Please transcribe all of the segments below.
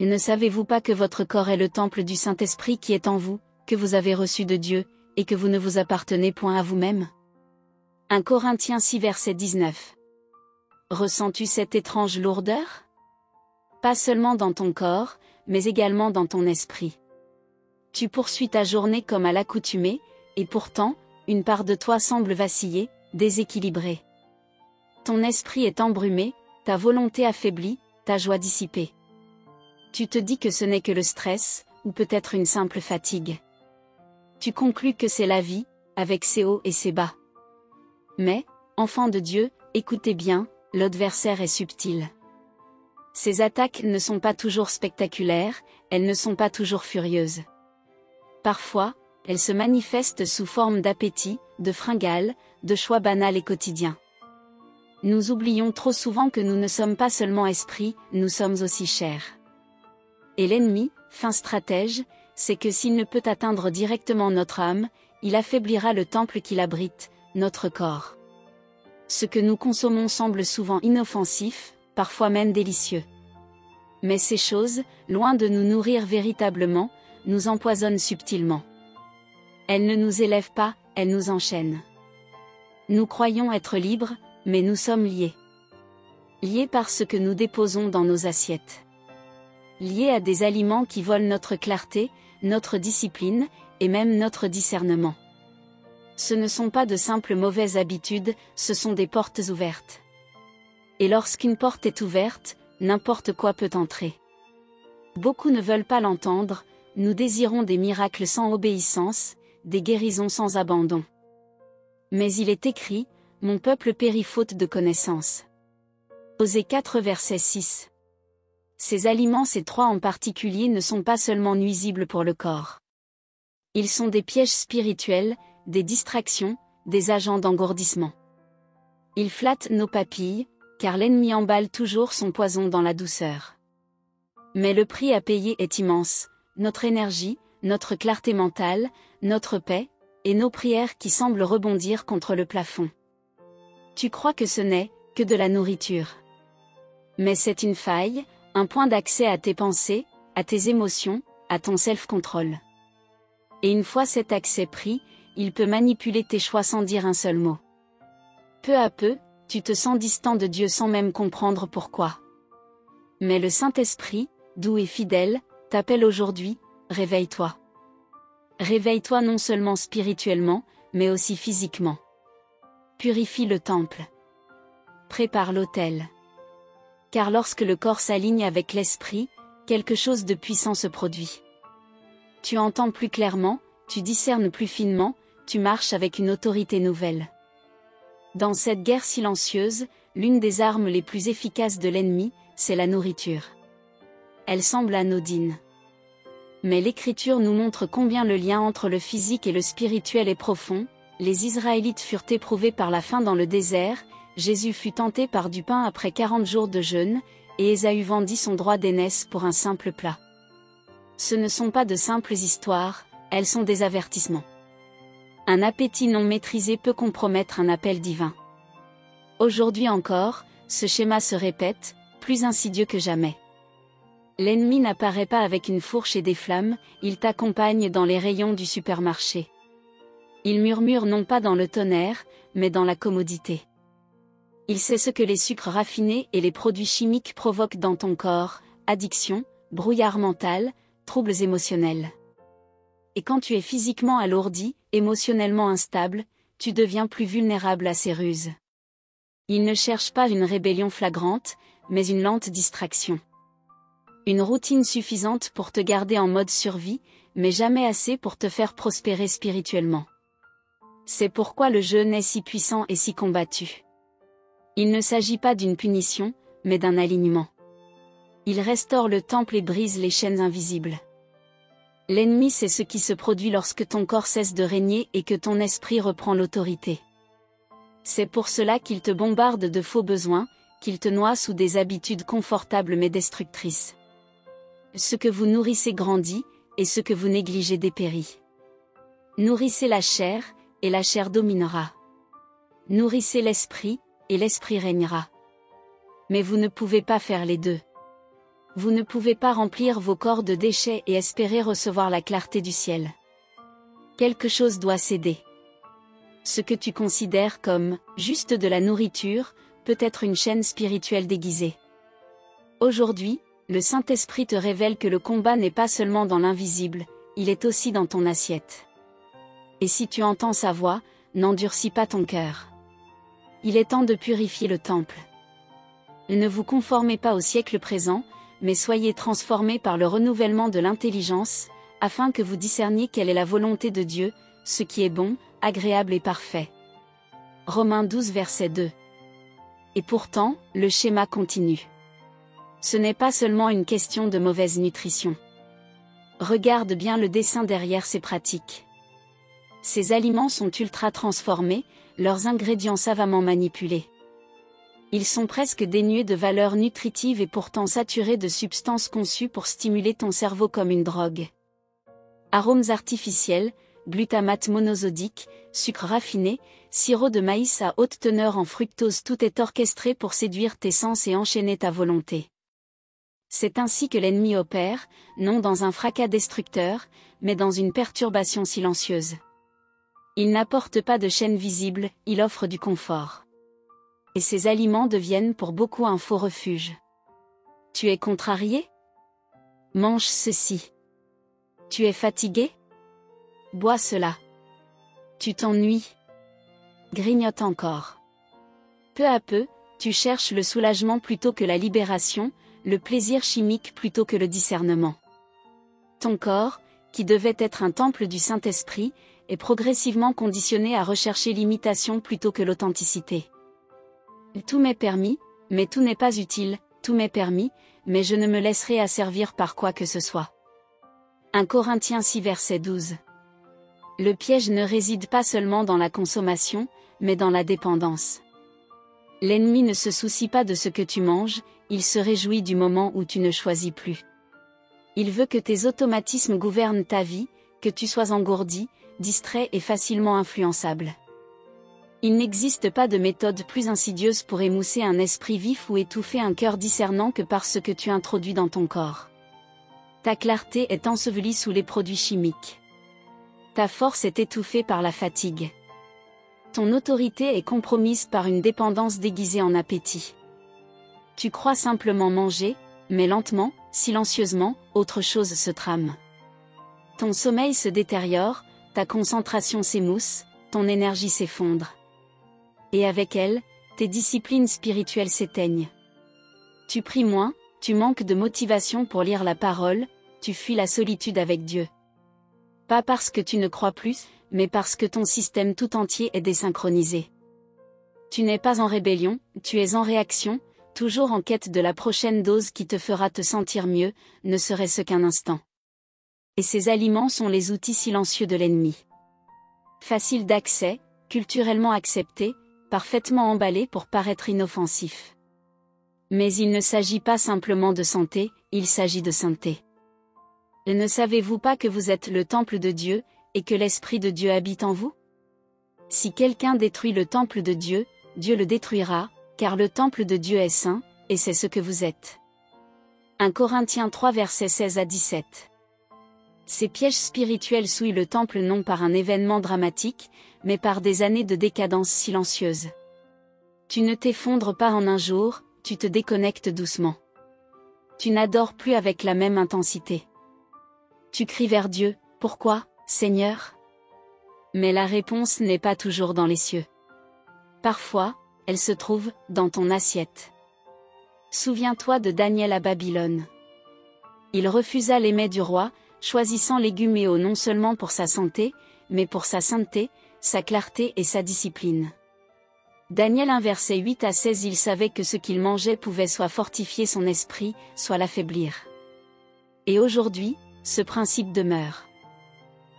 Ne savez-vous pas que votre corps est le temple du Saint-Esprit qui est en vous, que vous avez reçu de Dieu, et que vous ne vous appartenez point à vous-même? 1 Corinthiens 6 verset 19. Ressens-tu cette étrange lourdeur? Pas seulement dans ton corps, mais également dans ton esprit. Tu poursuis ta journée comme à l'accoutumée, et pourtant, une part de toi semble vaciller, déséquilibrée. Ton esprit est embrumé, ta volonté affaiblie, ta joie dissipée. Tu te dis que ce n'est que le stress, ou peut-être une simple fatigue. Tu conclus que c'est la vie, avec ses hauts et ses bas. Mais, enfants de Dieu, écoutez bien, l'adversaire est subtil. Ses attaques ne sont pas toujours spectaculaires, elles ne sont pas toujours furieuses. Parfois, elles se manifestent sous forme d'appétit, de fringales, de choix banals et quotidiens. Nous oublions trop souvent que nous ne sommes pas seulement esprits, nous sommes aussi chair. Et l'ennemi, fin stratège, c'est que s'il ne peut atteindre directement notre âme, il affaiblira le temple qu'il abrite, notre corps. Ce que nous consommons semble souvent inoffensif, parfois même délicieux. Mais ces choses, loin de nous nourrir véritablement, nous empoisonnent subtilement. Elles ne nous élèvent pas, elles nous enchaînent. Nous croyons être libres, mais nous sommes liés. Liés par ce que nous déposons dans nos assiettes. Liés à des aliments qui volent notre clarté, notre discipline, et même notre discernement. Ce ne sont pas de simples mauvaises habitudes, ce sont des portes ouvertes. Et lorsqu'une porte est ouverte, n'importe quoi peut entrer. Beaucoup ne veulent pas l'entendre, nous désirons des miracles sans obéissance, des guérisons sans abandon. Mais il est écrit, mon peuple périt faute de connaissance. Osée 4 verset 6. Ces aliments, ces trois en particulier, ne sont pas seulement nuisibles pour le corps. Ils sont des pièges spirituels, des distractions, des agents d'engourdissement. Ils flattent nos papilles, car l'ennemi emballe toujours son poison dans la douceur. Mais le prix à payer est immense, notre énergie, notre clarté mentale, notre paix, et nos prières qui semblent rebondir contre le plafond. Tu crois que ce n'est que de la nourriture. Mais c'est une faille, un point d'accès à tes pensées, à tes émotions, à ton self-control. Et une fois cet accès pris, il peut manipuler tes choix sans dire un seul mot. Peu à peu, tu te sens distant de Dieu sans même comprendre pourquoi. Mais le Saint-Esprit, doux et fidèle, t'appelle aujourd'hui, réveille-toi. Réveille-toi non seulement spirituellement, mais aussi physiquement. Purifie le temple. Prépare l'autel. Car lorsque le corps s'aligne avec l'esprit, quelque chose de puissant se produit. Tu entends plus clairement, tu discernes plus finement, tu marches avec une autorité nouvelle. Dans cette guerre silencieuse, l'une des armes les plus efficaces de l'ennemi, c'est la nourriture. Elle semble anodine. Mais l'Écriture nous montre combien le lien entre le physique et le spirituel est profond. Les Israélites furent éprouvés par la faim dans le désert, Jésus fut tenté par du pain après 40 jours de jeûne, et Ésaü vendit son droit d'aînesse pour un simple plat. Ce ne sont pas de simples histoires, elles sont des avertissements. Un appétit non maîtrisé peut compromettre un appel divin. Aujourd'hui encore, ce schéma se répète, plus insidieux que jamais. L'ennemi n'apparaît pas avec une fourche et des flammes, il t'accompagne dans les rayons du supermarché. Il murmure non pas dans le tonnerre, mais dans la commodité. Il sait ce que les sucres raffinés et les produits chimiques provoquent dans ton corps, addiction, brouillard mental, troubles émotionnels. Et quand tu es physiquement alourdi, émotionnellement instable, tu deviens plus vulnérable à ces ruses. Il ne cherche pas une rébellion flagrante, mais une lente distraction. Une routine suffisante pour te garder en mode survie, mais jamais assez pour te faire prospérer spirituellement. C'est pourquoi le jeûne est si puissant et si combattu. Il ne s'agit pas d'une punition, mais d'un alignement. Il restaure le temple et brise les chaînes invisibles. L'ennemi, c'est ce qui se produit lorsque ton corps cesse de régner et que ton esprit reprend l'autorité. C'est pour cela qu'il te bombarde de faux besoins, qu'il te noie sous des habitudes confortables mais destructrices. Ce que vous nourrissez grandit, et ce que vous négligez dépérit. Nourrissez la chair, et la chair dominera. Nourrissez l'esprit, et l'esprit régnera. Mais vous ne pouvez pas faire les deux. Vous ne pouvez pas remplir vos corps de déchets et espérer recevoir la clarté du ciel. Quelque chose doit céder. Ce que tu considères comme « juste de la nourriture » peut être une chaîne spirituelle déguisée. Aujourd'hui, le Saint-Esprit te révèle que le combat n'est pas seulement dans l'invisible, il est aussi dans ton assiette. Et si tu entends sa voix, n'endurcis pas ton cœur. Il est temps de purifier le temple. Ne vous conformez pas au siècle présent, mais soyez transformés par le renouvellement de l'intelligence, afin que vous discerniez quelle est la volonté de Dieu, ce qui est bon, agréable et parfait. Romains 12 verset 2. Et pourtant, le schéma continue. Ce n'est pas seulement une question de mauvaise nutrition. Regarde bien le dessin derrière ces pratiques. Ces aliments sont ultra transformés, leurs ingrédients savamment manipulés. Ils sont presque dénués de valeur nutritive et pourtant saturés de substances conçues pour stimuler ton cerveau comme une drogue. Arômes artificiels, glutamate monosodique, sucre raffiné, sirop de maïs à haute teneur en fructose, tout est orchestré pour séduire tes sens et enchaîner ta volonté. C'est ainsi que l'ennemi opère, non dans un fracas destructeur, mais dans une perturbation silencieuse. Il n'apporte pas de chaîne visible, il offre du confort. Et ces aliments deviennent pour beaucoup un faux refuge. Tu es contrarié? Mange ceci. Tu es fatigué? Bois cela. Tu t'ennuies? Grignote encore. Peu à peu, tu cherches le soulagement plutôt que la libération, le plaisir chimique plutôt que le discernement. Ton corps, qui devait être un temple du Saint-Esprit, est progressivement conditionné à rechercher l'imitation plutôt que l'authenticité. Tout m'est permis, mais tout n'est pas utile, tout m'est permis, mais je ne me laisserai asservir par quoi que ce soit. 1 Corinthiens 6 verset 12. Le piège ne réside pas seulement dans la consommation, mais dans la dépendance. L'ennemi ne se soucie pas de ce que tu manges, il se réjouit du moment où tu ne choisis plus. Il veut que tes automatismes gouvernent ta vie, que tu sois engourdi, distrait et facilement influençable. Il n'existe pas de méthode plus insidieuse pour émousser un esprit vif ou étouffer un cœur discernant que par ce que tu introduis dans ton corps. Ta clarté est ensevelie sous les produits chimiques. Ta force est étouffée par la fatigue. Ton autorité est compromise par une dépendance déguisée en appétit. Tu crois simplement manger, mais lentement, silencieusement, autre chose se trame. Ton sommeil se détériore, ta concentration s'émousse, ton énergie s'effondre. Et avec elle, tes disciplines spirituelles s'éteignent. Tu pries moins, tu manques de motivation pour lire la parole, tu fuis la solitude avec Dieu. Pas parce que tu ne crois plus, mais parce que ton système tout entier est désynchronisé. Tu n'es pas en rébellion, tu es en réaction, toujours en quête de la prochaine dose qui te fera te sentir mieux, ne serait-ce qu'un instant. Et ces aliments sont les outils silencieux de l'ennemi. Faciles d'accès, culturellement acceptés, parfaitement emballés pour paraître inoffensifs. Mais il ne s'agit pas simplement de santé, il s'agit de sainteté. Et ne savez-vous pas que vous êtes le temple de Dieu, et que l'Esprit de Dieu habite en vous? Si quelqu'un détruit le temple de Dieu, Dieu le détruira, car le temple de Dieu est saint, et c'est ce que vous êtes. 1 Corinthiens 3 versets 16 à 17. Ces pièges spirituels souillent le temple non par un événement dramatique, mais par des années de décadence silencieuse. Tu ne t'effondres pas en un jour, tu te déconnectes doucement. Tu n'adores plus avec la même intensité. Tu cries vers Dieu, pourquoi, Seigneur? Mais la réponse n'est pas toujours dans les cieux. Parfois, elle se trouve dans ton assiette. Souviens-toi de Daniel à Babylone. Il refusa les mets du roi, choisissant légumes et eau non seulement pour sa santé, mais pour sa sainteté, sa clarté et sa discipline. Daniel 1 verset 8 à 16. Il savait que ce qu'il mangeait pouvait soit fortifier son esprit, soit l'affaiblir. Et aujourd'hui, ce principe demeure.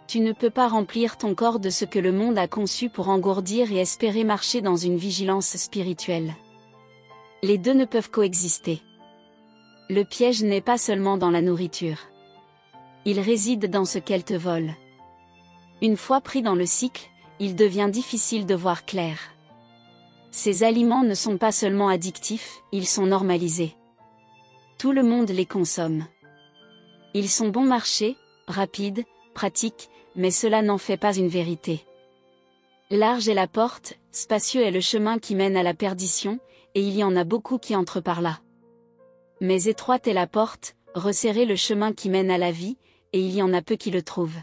Tu ne peux pas remplir ton corps de ce que le monde a conçu pour engourdir et espérer marcher dans une vigilance spirituelle. Les deux ne peuvent coexister. Le piège n'est pas seulement dans la nourriture. Il réside dans ce qu'elle te vole. Une fois pris dans le cycle, il devient difficile de voir clair. Ces aliments ne sont pas seulement addictifs, ils sont normalisés. Tout le monde les consomme. Ils sont bon marché, rapides, pratiques, mais cela n'en fait pas une vérité. Large est la porte, spacieux est le chemin qui mène à la perdition, et il y en a beaucoup qui entrent par là. Mais étroite est la porte, resserré le chemin qui mène à la vie, et il y en a peu qui le trouvent.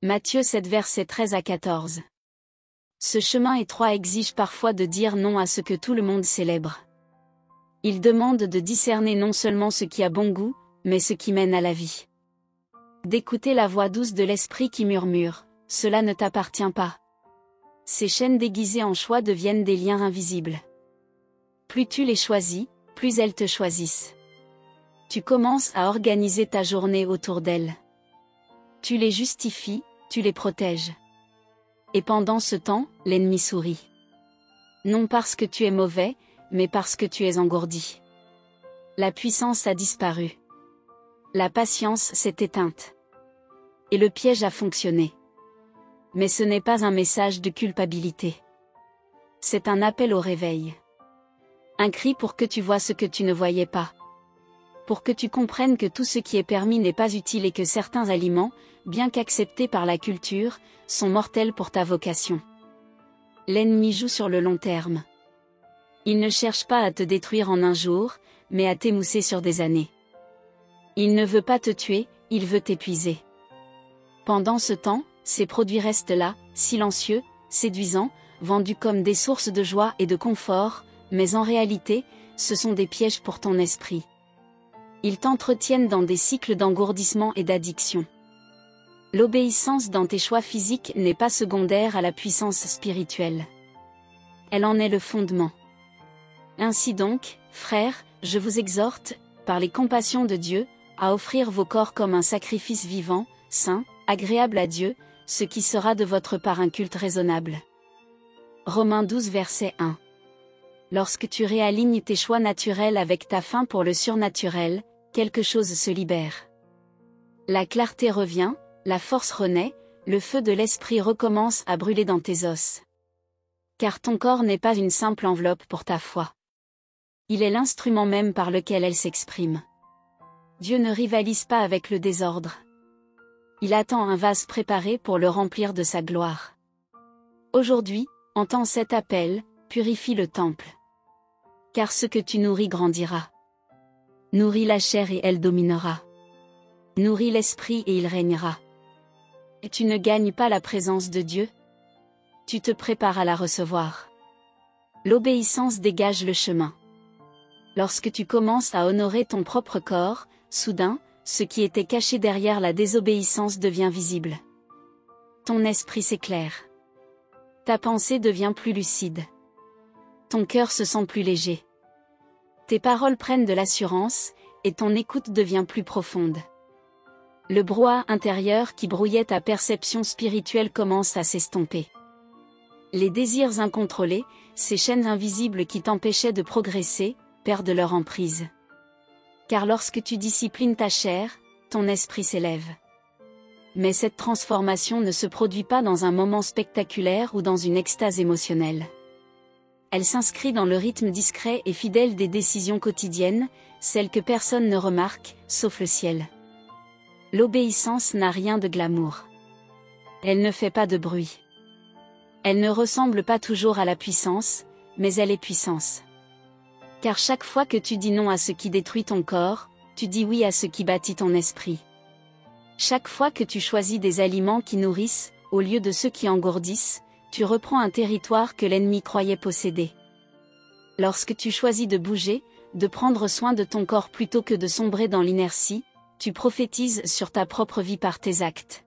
Matthieu 7 versets 13 à 14. Ce chemin étroit exige parfois de dire non à ce que tout le monde célèbre. Il demande de discerner non seulement ce qui a bon goût, mais ce qui mène à la vie. D'écouter la voix douce de l'esprit qui murmure, « Cela ne t'appartient pas ». Ces chaînes déguisées en choix deviennent des liens invisibles. Plus tu les choisis, plus elles te choisissent. Tu commences à organiser ta journée autour d'elles. Tu les justifies, tu les protèges. Et pendant ce temps, l'ennemi sourit. Non parce que tu es mauvais, mais parce que tu es engourdi. La puissance a disparu. La patience s'est éteinte. Et le piège a fonctionné. Mais ce n'est pas un message de culpabilité. C'est un appel au réveil. Un cri pour que tu vois ce que tu ne voyais pas. Pour que tu comprennes que tout ce qui est permis n'est pas utile et que certains aliments, bien qu'acceptés par la culture, sont mortels pour ta vocation. L'ennemi joue sur le long terme. Il ne cherche pas à te détruire en un jour, mais à t'émousser sur des années. Il ne veut pas te tuer, il veut t'épuiser. Pendant ce temps, ces produits restent là, silencieux, séduisants, vendus comme des sources de joie et de confort, mais en réalité, ce sont des pièges pour ton esprit. Ils t'entretiennent dans des cycles d'engourdissement et d'addiction. L'obéissance dans tes choix physiques n'est pas secondaire à la puissance spirituelle. Elle en est le fondement. Ainsi donc, frères, je vous exhorte, par les compassions de Dieu, à offrir vos corps comme un sacrifice vivant, saint, agréable à Dieu, ce qui sera de votre part un culte raisonnable. Romains 12 verset 1. Lorsque tu réalignes tes choix naturels avec ta faim pour le surnaturel, quelque chose se libère. La clarté revient, la force renaît, le feu de l'esprit recommence à brûler dans tes os. Car ton corps n'est pas une simple enveloppe pour ta foi. Il est l'instrument même par lequel elle s'exprime. Dieu ne rivalise pas avec le désordre. Il attend un vase préparé pour le remplir de sa gloire. Aujourd'hui, entends cet appel, purifie le temple. Car ce que tu nourris grandira. Nourris la chair et elle dominera. Nourris l'esprit et il régnera. Et tu ne gagnes pas la présence de Dieu? Tu te prépares à la recevoir. L'obéissance dégage le chemin. Lorsque tu commences à honorer ton propre corps, soudain, ce qui était caché derrière la désobéissance devient visible. Ton esprit s'éclaire. Ta pensée devient plus lucide. Ton cœur se sent plus léger. Tes paroles prennent de l'assurance, et ton écoute devient plus profonde. Le brouhaha intérieur qui brouillait ta perception spirituelle commence à s'estomper. Les désirs incontrôlés, ces chaînes invisibles qui t'empêchaient de progresser, perdent leur emprise. Car lorsque tu disciplines ta chair, ton esprit s'élève. Mais cette transformation ne se produit pas dans un moment spectaculaire ou dans une extase émotionnelle. Elle s'inscrit dans le rythme discret et fidèle des décisions quotidiennes, celles que personne ne remarque, sauf le ciel. L'obéissance n'a rien de glamour. Elle ne fait pas de bruit. Elle ne ressemble pas toujours à la puissance, mais elle est puissance. Car chaque fois que tu dis non à ce qui détruit ton corps, tu dis oui à ce qui bâtit ton esprit. Chaque fois que tu choisis des aliments qui nourrissent, au lieu de ceux qui engourdissent, tu reprends un territoire que l'ennemi croyait posséder. Lorsque tu choisis de bouger, de prendre soin de ton corps plutôt que de sombrer dans l'inertie, tu prophétises sur ta propre vie par tes actes.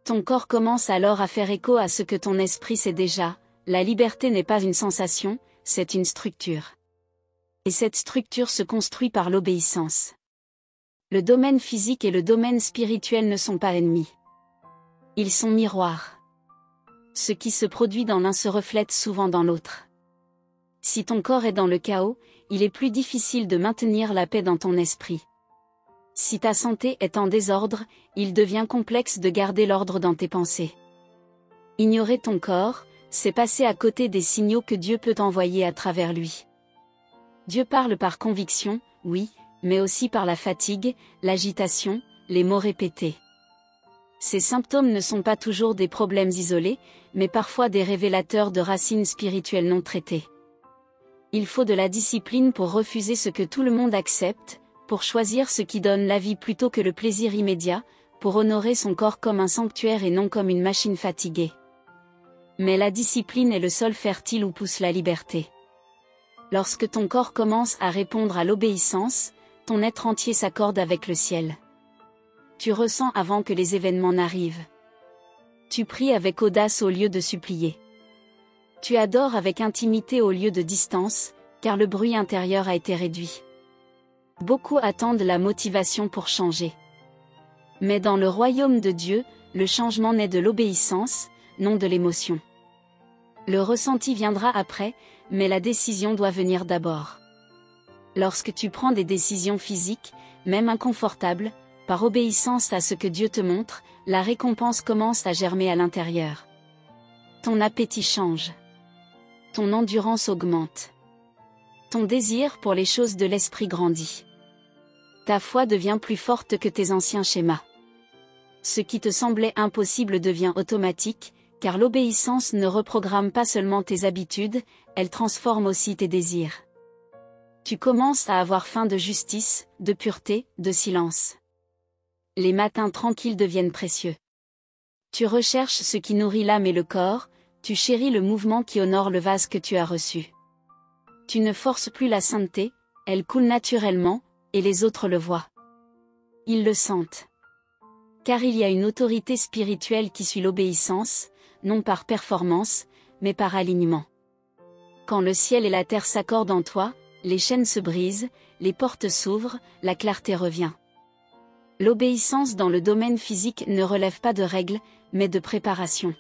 Ton corps commence alors à faire écho à ce que ton esprit sait déjà, la liberté n'est pas une sensation, c'est une structure. Et cette structure se construit par l'obéissance. Le domaine physique et le domaine spirituel ne sont pas ennemis. Ils sont miroirs. Ce qui se produit dans l'un se reflète souvent dans l'autre. Si ton corps est dans le chaos, il est plus difficile de maintenir la paix dans ton esprit. Si ta santé est en désordre, il devient complexe de garder l'ordre dans tes pensées. Ignorer ton corps, c'est passer à côté des signaux que Dieu peut envoyer à travers lui. Dieu parle par conviction, oui, mais aussi par la fatigue, l'agitation, les maux répétés. Ces symptômes ne sont pas toujours des problèmes isolés, mais parfois des révélateurs de racines spirituelles non traitées. Il faut de la discipline pour refuser ce que tout le monde accepte, pour choisir ce qui donne la vie plutôt que le plaisir immédiat, pour honorer son corps comme un sanctuaire et non comme une machine fatiguée. Mais la discipline est le sol fertile où pousse la liberté. Lorsque ton corps commence à répondre à l'obéissance, ton être entier s'accorde avec le ciel. Tu ressens avant que les événements n'arrivent. Tu pries avec audace au lieu de supplier. Tu adores avec intimité au lieu de distance, car le bruit intérieur a été réduit. Beaucoup attendent la motivation pour changer. Mais dans le royaume de Dieu, le changement naît de l'obéissance, non de l'émotion. Le ressenti viendra après, mais la décision doit venir d'abord. Lorsque tu prends des décisions physiques, même inconfortables, par obéissance à ce que Dieu te montre, la récompense commence à germer à l'intérieur. Ton appétit change. Ton endurance augmente. Ton désir pour les choses de l'esprit grandit. Ta foi devient plus forte que tes anciens schémas. Ce qui te semblait impossible devient automatique, car l'obéissance ne reprogramme pas seulement tes habitudes, elle transforme aussi tes désirs. Tu commences à avoir faim de justice, de pureté, de silence. Les matins tranquilles deviennent précieux. Tu recherches ce qui nourrit l'âme et le corps, tu chéris le mouvement qui honore le vase que tu as reçu. Tu ne forces plus la sainteté, elle coule naturellement, et les autres le voient. Ils le sentent. Car il y a une autorité spirituelle qui suit l'obéissance, non par performance, mais par alignement. Quand le ciel et la terre s'accordent en toi, les chaînes se brisent, les portes s'ouvrent, la clarté revient. L'obéissance dans le domaine physique ne relève pas de règles, mais de préparation.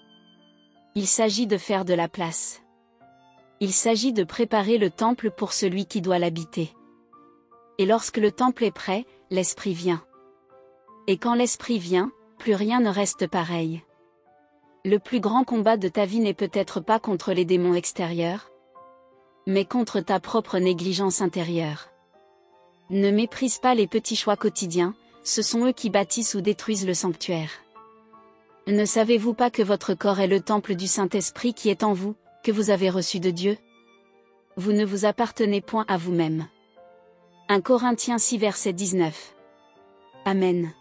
Il s'agit de faire de la place. Il s'agit de préparer le temple pour celui qui doit l'habiter. Et lorsque le temple est prêt, l'esprit vient. Et quand l'esprit vient, plus rien ne reste pareil. Le plus grand combat de ta vie n'est peut-être pas contre les démons extérieurs, mais contre ta propre négligence intérieure. Ne méprise pas les petits choix quotidiens, ce sont eux qui bâtissent ou détruisent le sanctuaire. Ne savez-vous pas que votre corps est le temple du Saint-Esprit qui est en vous, que vous avez reçu de Dieu? Vous ne vous appartenez point à vous-même. 1 Corinthiens 6 verset 19. Amen.